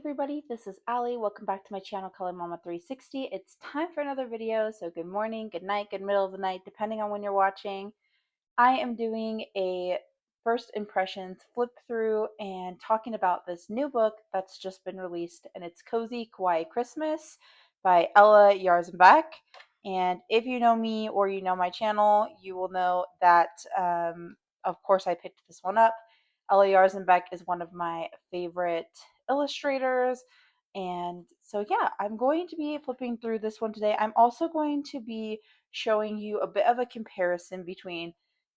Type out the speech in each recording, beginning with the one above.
everybody, this is Allie. Welcome back to my channel, Color Mama 360. It's time for another video, so good morning, good night, good middle of the night, depending on when you're watching. I am doing a first impressions flip through and talking about this new book that's just been released, and it's Cozy Kawaii Christmas by Ela Jarzabek. And if you know me or you know my channel, you will know that, of course, I picked this one up. Ela Jarzabek is one of my favorite illustrators. And so, yeah, I'm going to be flipping through this one today. I'm also going to be showing you a bit of a comparison between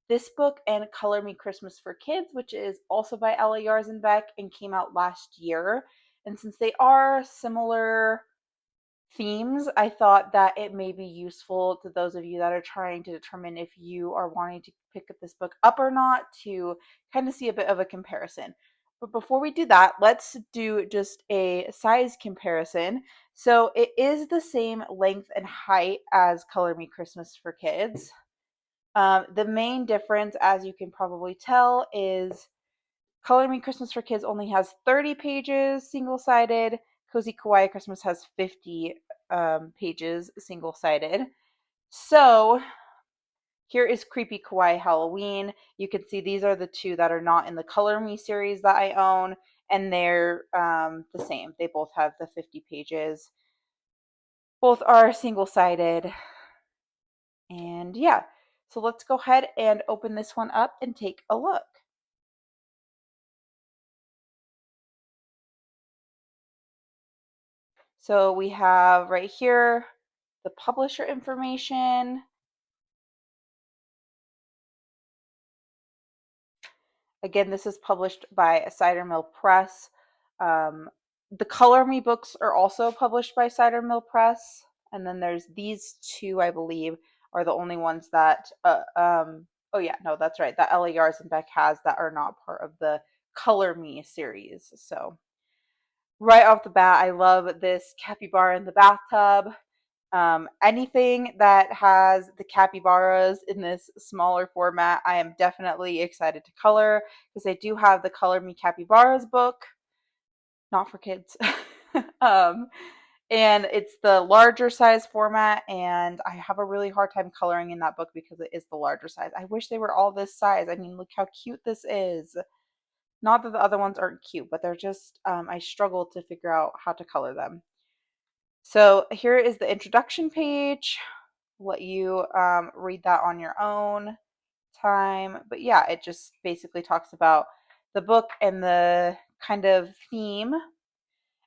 this book and Color Me Christmas for Kids, which is also by Ela Jarzabek and came out last year. And since they are similar themes, I thought that it may be useful to those of you that are trying to determine if you are wanting to pick up this book up or not to kind of see a bit of a comparison. But before we do that, let's do just a size comparison. So it is the same length and height as Color Me Christmas for Kids. The main difference, as you can probably tell, is Color Me Christmas for Kids only has 30 pages single-sided. Cozy Kawaii Christmas has 50 pages single-sided. So here is Creepy Kawaii Halloween. You can see these are the two that are not in the Color Me series that I own, and they're the same. They both have the 50 pages. Both are single-sided. And yeah, so let's go ahead and open this one up and take a look. So we have right here the publisher information. Again, this is published by Cider Mill Press. The Color Me books are also published by Cider Mill Press. And then there's these two, I believe, are the only ones that, oh yeah, no, that's right, that Ela Jarzabek has that are not part of the Color Me series. So right off the bat, I love this capybara in the bathtub. Anything that has the capybaras in this smaller format, I am definitely excited to color because I do have the Color Me Capybaras book, not for kids. um, and it's the larger size format, and I have a really hard time coloring in that book because it is the larger size. I wish they were all this size. I mean, look how cute this is. Not that the other ones aren't cute, but they're just, I struggle to figure out how to color them. So here is the introduction page. I'll let you read that on your own time. But yeah, it just basically talks about the book and the kind of theme.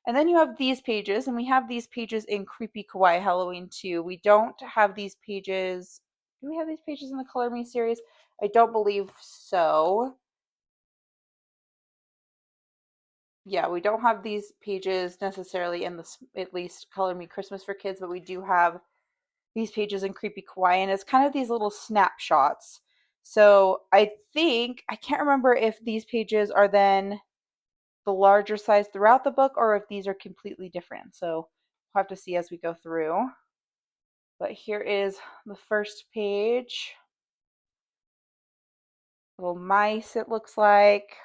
And then you have these pages, and we have these pages in Creepy Kawaii Halloween too. We don't have these pages. Do we have these pages in the Color Me series? I don't believe so. Yeah, we don't have these pages necessarily in the at least Color Me Christmas for Kids, but we do have these pages in Creepy Kawaii, and it's kind of these little snapshots. So I think, I can't remember if these pages are then the larger size throughout the book or if these are completely different. So we'll have to see as we go through. But here is the first page. Little mice, it looks like.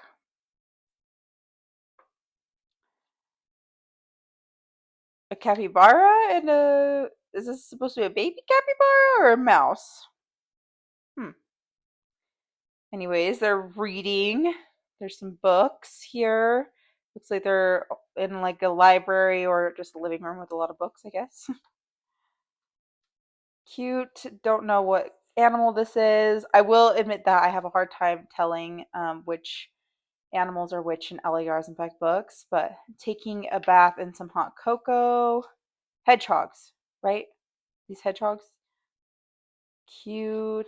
A capybara and a, is this supposed to be a baby capybara or a mouse? Anyways, they're reading. There's some books here. Looks like they're in like a library or just a living room with a lot of books, I guess. Cute. Don't know what animal this is. I will admit that I have a hard time telling which animals are which in Ela Jarzabek books, but taking a bath in some hot cocoa. Hedgehogs, right? These hedgehogs. Cute.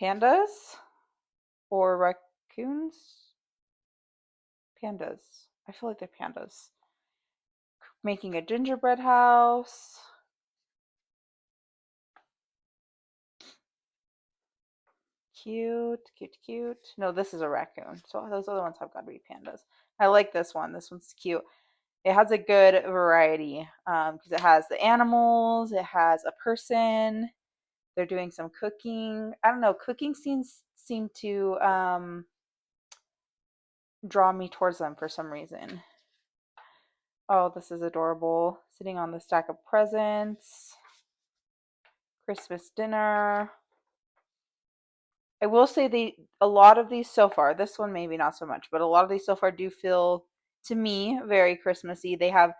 Pandas or raccoons? Pandas. I feel like they're pandas. Making a gingerbread house. Cute, cute, cute. No, this is a raccoon. So those other ones have got to be pandas. I like this one. This one's cute. It has a good variety because it has the animals, it has a person. They're doing some cooking. I don't know. Cooking scenes seem to draw me towards them for some reason. Oh, this is adorable. Sitting on the stack of presents. Christmas dinner. I will say a lot of these so far, this one maybe not so much, but a lot of these so far do feel to me very Christmassy. They have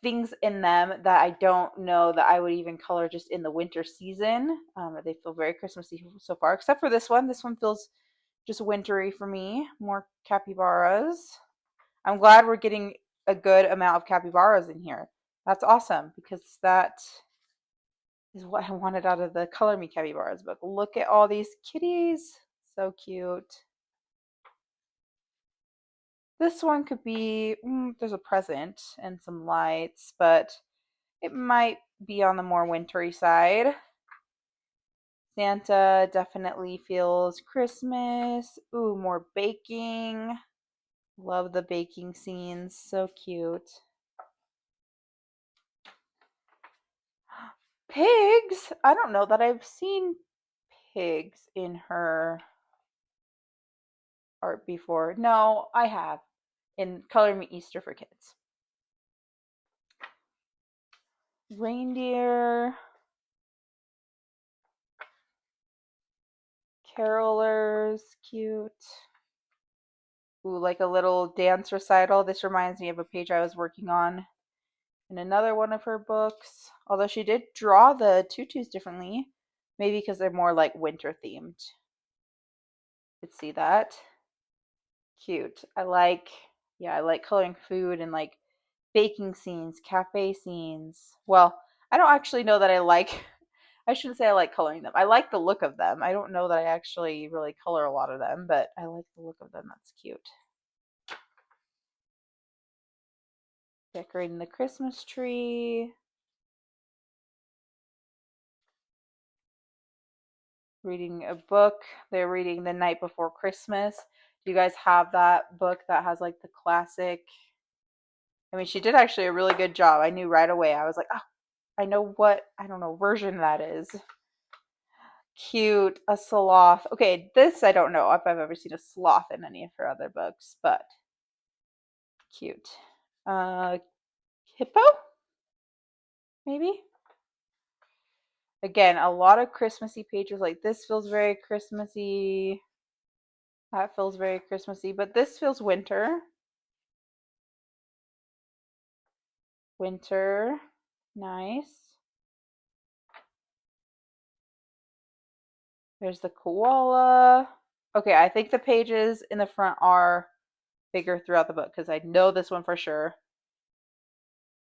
things in them that I don't know that I would even color just in the winter season. They feel very Christmassy so far, except for this one. This one feels just wintry for me. More capybaras. I'm glad we're getting a good amount of capybaras in here. That's awesome because that is what I wanted out of the Color Me Capybaras book. Look at all these kitties. So cute. This one could be, there's a present and some lights, but it might be on the more wintry side. Santa definitely feels Christmas. Ooh, more baking. Love the baking scenes. So cute. Pigs? I don't know that I've seen pigs in her art before. No, I have. In Color Me Easter for Kids. Reindeer. Carolers. Cute. Ooh, like a little dance recital. This reminds me of a page I was working on in another one of her books. Although she did draw the tutus differently. Maybe because they're more like winter themed. Could see that. Cute. I like coloring food and like baking scenes, cafe scenes. Well, I don't actually know that I shouldn't say I like coloring them. I like the look of them. I don't know that I actually really color a lot of them, but I like the look of them. That's cute. Decorating the Christmas tree. Reading a book. They're reading The Night Before Christmas. Do you guys have that book that has like the classic? I mean, she did actually a really good job. I knew right away. I was like, oh, I don't know, version that is. Cute. A sloth. Okay, this I don't know if I've ever seen a sloth in any of her other books, but cute. Hippo? Maybe? Again, a lot of Christmassy pages. Like this feels very Christmassy. That feels very Christmassy, but this feels winter. Winter. Nice. There's the koala. Okay, I think the pages in the front are bigger throughout the book because I know this one for sure.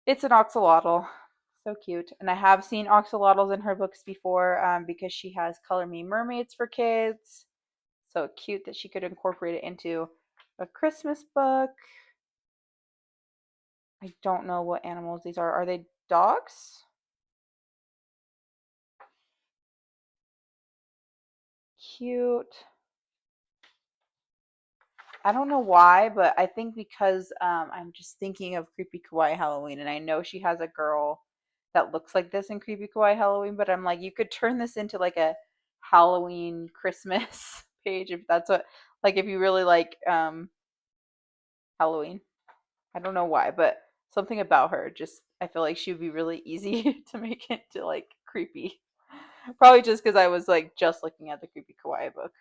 It's an axolotl. So cute. And I have seen axolotls in her books before because she has Color Me Mermaids for kids. So cute that she could incorporate it into a Christmas book. I don't know what animals these are. Are they dogs? Cute. I don't know why, but I think because I'm just thinking of Creepy Kawaii Halloween, and I know she has a girl that looks like this in Creepy Kawaii Halloween, but I'm like, you could turn this into like a Halloween Christmas page if that's what, like, if you really like Halloween. I don't know why, but something about her just, I feel like she would be really easy to make into like creepy. Probably just because I was like just looking at the Creepy Kawaii book.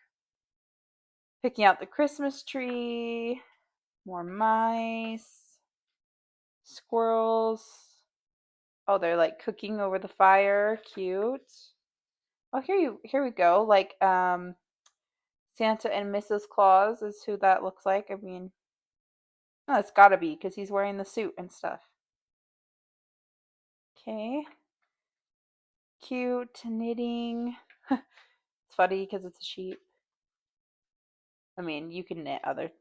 Picking out the Christmas tree. More mice, squirrels. Oh, they're like cooking over the fire. Cute. Oh, here we go. Like Santa and Mrs. Claus is who that looks like. I mean, oh, it's gotta be because he's wearing the suit and stuff. Okay. Cute knitting. It's funny because it's a sheep. I mean, you can knit other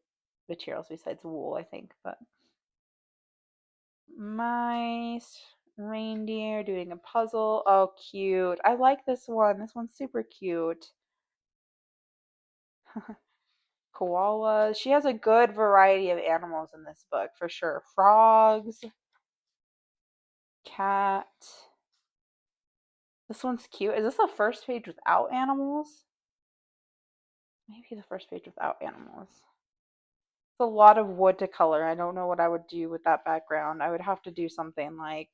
materials besides wool, I think, but mice, reindeer doing a puzzle. Oh, cute. I like this one. This one's super cute. Koalas. She has a good variety of animals in this book for sure. Frogs, cat. This one's cute. Is this the first page without animals? Maybe the first page without animals. It's a lot of wood to color. I don't know what I would do with that background. I would have to do something like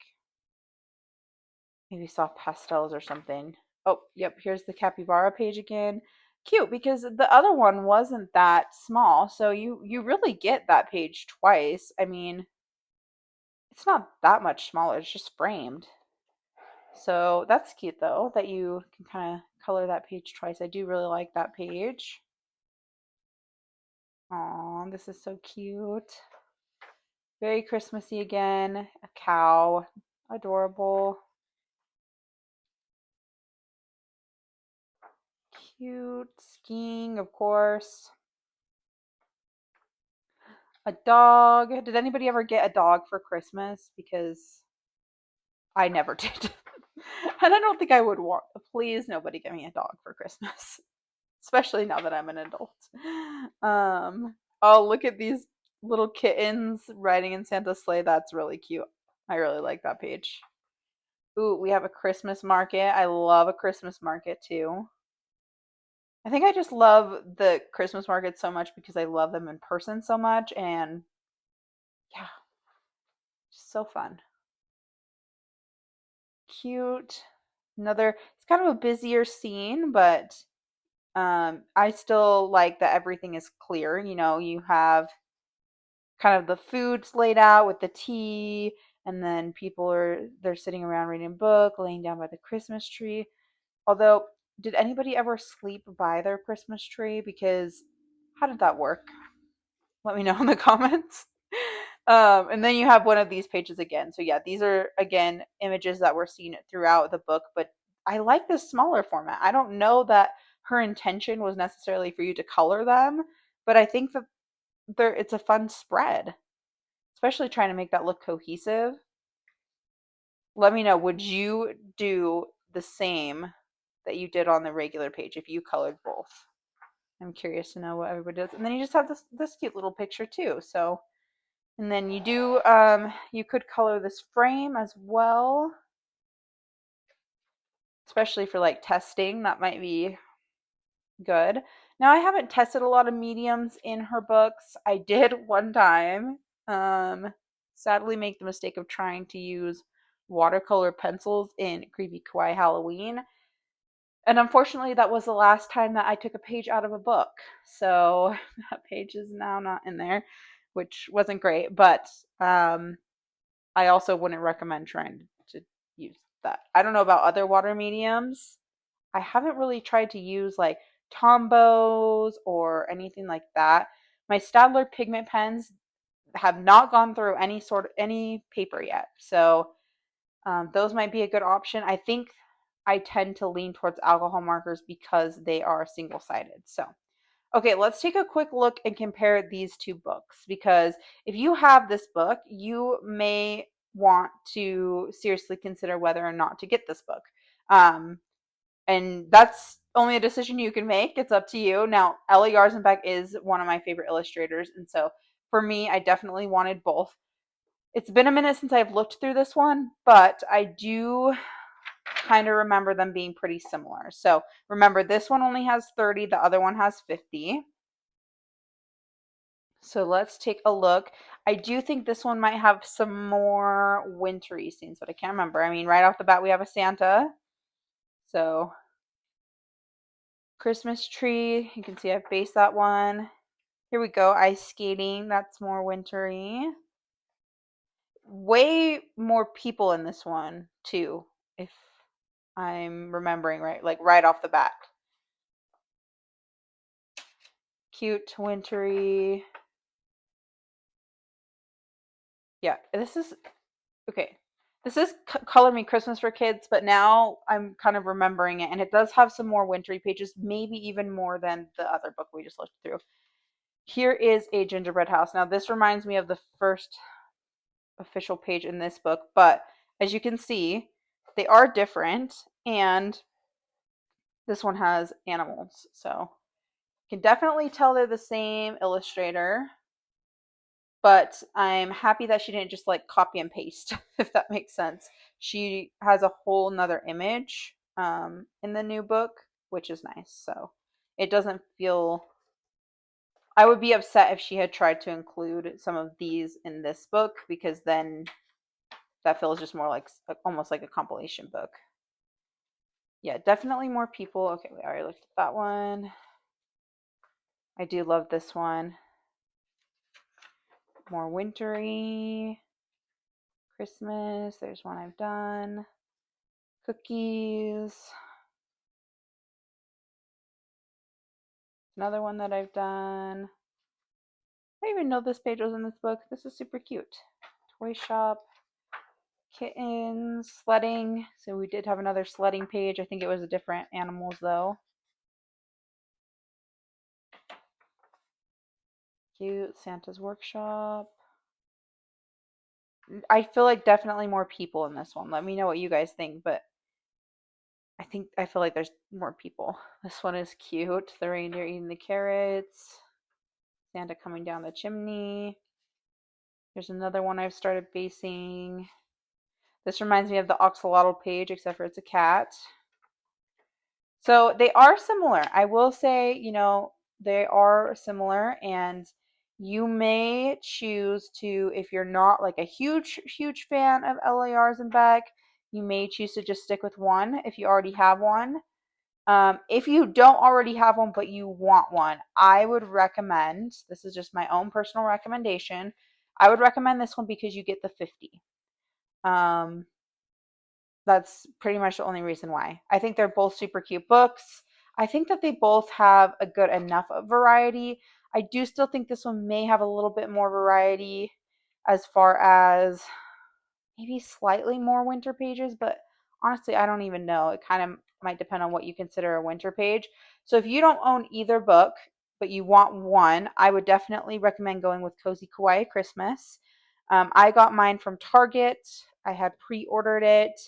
maybe soft pastels or something. Oh, yep, here's the capybara page again. Cute because the other one wasn't that small, so you really get that page twice. I mean, it's not that much smaller, it's just framed. So that's cute though, that you can kind of color that page twice. I do really like that page. Aw, this is so cute. Very Christmassy again. A cow. Adorable. Cute. Skiing, of course. A dog. Did anybody ever get a dog for Christmas? Because I never did. And I don't think I would want. Please, nobody get me a dog for Christmas. Especially now that I'm an adult. Oh, look at these little kittens riding in Santa's sleigh. That's really cute. I really like that page. Ooh, we have a Christmas market. I love a Christmas market too. I think I just love the Christmas markets so much because I love them in person so much, and yeah, just so fun. Cute. Another, it's kind of a busier scene, but I still like that everything is clear. You know, you have kind of the foods laid out with the tea, and then people are they're sitting around reading a book, laying down by the Christmas tree. Although, did anybody ever sleep by their Christmas tree? Because how did that work? Let me know in the comments. And then you have one of these pages again. So yeah, these are again images that were seen throughout the book, but I like this smaller format. I don't know that her intention was necessarily for you to color them, but I think that it's a fun spread, especially trying to make that look cohesive. Let me know, would you do the same that you did on the regular page if you colored both? I'm curious to know what everybody does. And then you just have this cute little picture too. So, and then you do you could color this frame as well, especially for like testing. That might be good. Now I haven't tested a lot of mediums in her books. I did one time sadly make the mistake of trying to use watercolor pencils in Creepy Kawaii Halloween. And unfortunately, that was the last time that I took a page out of a book. So that page is now not in there, which wasn't great. But I also wouldn't recommend trying to use that. I don't know about other water mediums. I haven't really tried to use like Tombows or anything like that. My Staedtler pigment pens have not gone through any paper yet. So those might be a good option. I think I tend to lean towards alcohol markers because they are single-sided. So, okay, let's take a quick look and compare these two books, because if you have this book, you may want to seriously consider whether or not to get this book. And that's only a decision you can make. It's up to you. Now, Ela Jarzabek is one of my favorite illustrators, and so for me, I definitely wanted both. It's been a minute since I've looked through this one, but I do kind of remember them being pretty similar. So remember, this one only has 30, the other one has 50. So let's take a look. I do think this one might have some more wintry scenes, but I can't remember. I mean, right off the bat, we have a Santa. So Christmas tree, you can see I've based that one. Here we go, ice skating, that's more wintry. Way more people in this one too, if I'm remembering right, like right off the bat. Cute, wintry. Yeah, this is okay. This is Color Me Christmas for Kids, but now I'm kind of remembering it, and it does have some more wintry pages, maybe even more than the other book we just looked through. Here is a gingerbread house. Now, this reminds me of the first official page in this book, but as you can see, they are different, and this one has animals, so you can definitely tell they're the same illustrator. But I'm happy that she didn't just like copy and paste, if that makes sense. She has a whole nother image in the new book, which is nice. So it doesn't feel, I would be upset if she had tried to include some of these in this book, because then that feels just more like almost like a compilation book. Yeah, definitely more people. Okay, we already looked at that one. I do love this one. More wintry. Christmas. There's one I've done. Cookies. Another one that I've done. I didn't even know this page was in this book. This is super cute. Toy shop. Kittens. Sledding. So we did have another sledding page. I think it was a different animals though. Cute. Santa's workshop. I feel like definitely more people in this one. Let me know what you guys think, but I feel like there's more people. This one is cute. The reindeer eating the carrots. Santa coming down the chimney. There's another one I've started basing. This reminds me of the axolotl page, except for it's a cat. So they are similar. I will say, they are similar, and you may choose to, if you're not like a huge, huge fan of Ela Jarzabek, you may choose to just stick with one if you already have one. If you don't already have one, but you want one, I would recommend, this is just my own personal recommendation, I would recommend this one because you get the 50. That's pretty much the only reason why. I think they're both super cute books. I think that they both have a good enough variety. I do still think this one may have a little bit more variety as far as maybe slightly more winter pages, but honestly, I don't even know. It kind of might depend on what you consider a winter page. So if you don't own either book, but you want one, I would definitely recommend going with Cozy Kawaii Christmas. I got mine from Target. I had pre-ordered it.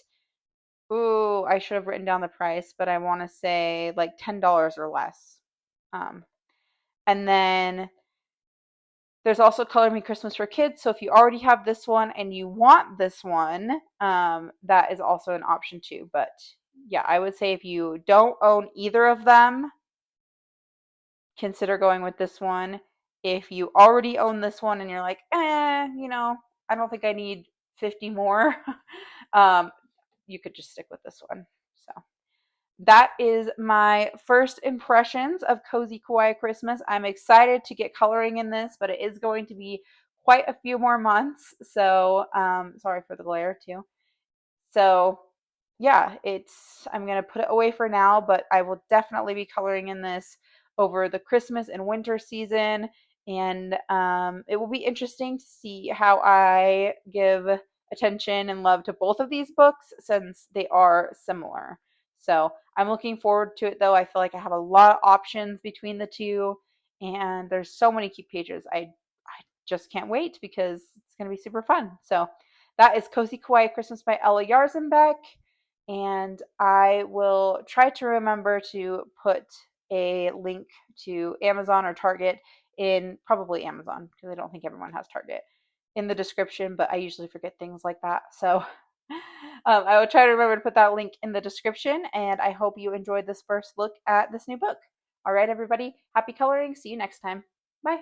Ooh, I should have written down the price, but I want to say like $10 or less. Um, and then there's also Color Me Christmas for Kids. So if you already have this one and you want this one, that is also an option too. But yeah, I would say if you don't own either of them, consider going with this one. If you already own this one and you're like, I don't think I need 50 more, um, you could just stick with this one. So that is my first impressions of Cozy Kawaii Christmas. I'm excited to get coloring in this, but it is going to be quite a few more months. So, sorry for the glare too. So, yeah, I'm going to put it away for now, but I will definitely be coloring in this over the Christmas and winter season. And it will be interesting to see how I give attention and love to both of these books since they are similar. So I'm looking forward to it though. I feel like I have a lot of options between the two, and there's so many cute pages. I just can't wait because it's going to be super fun. So that is Cozy Kawaii Christmas by Ela Jarzabek. And I will try to remember to put a link to Amazon or Target in probably Amazon because I don't think everyone has Target in the description, but I usually forget things like that. So I will try to remember to put that link in the description. And I hope you enjoyed this first look at this new book. All right, everybody, happy coloring. See you next time. Bye.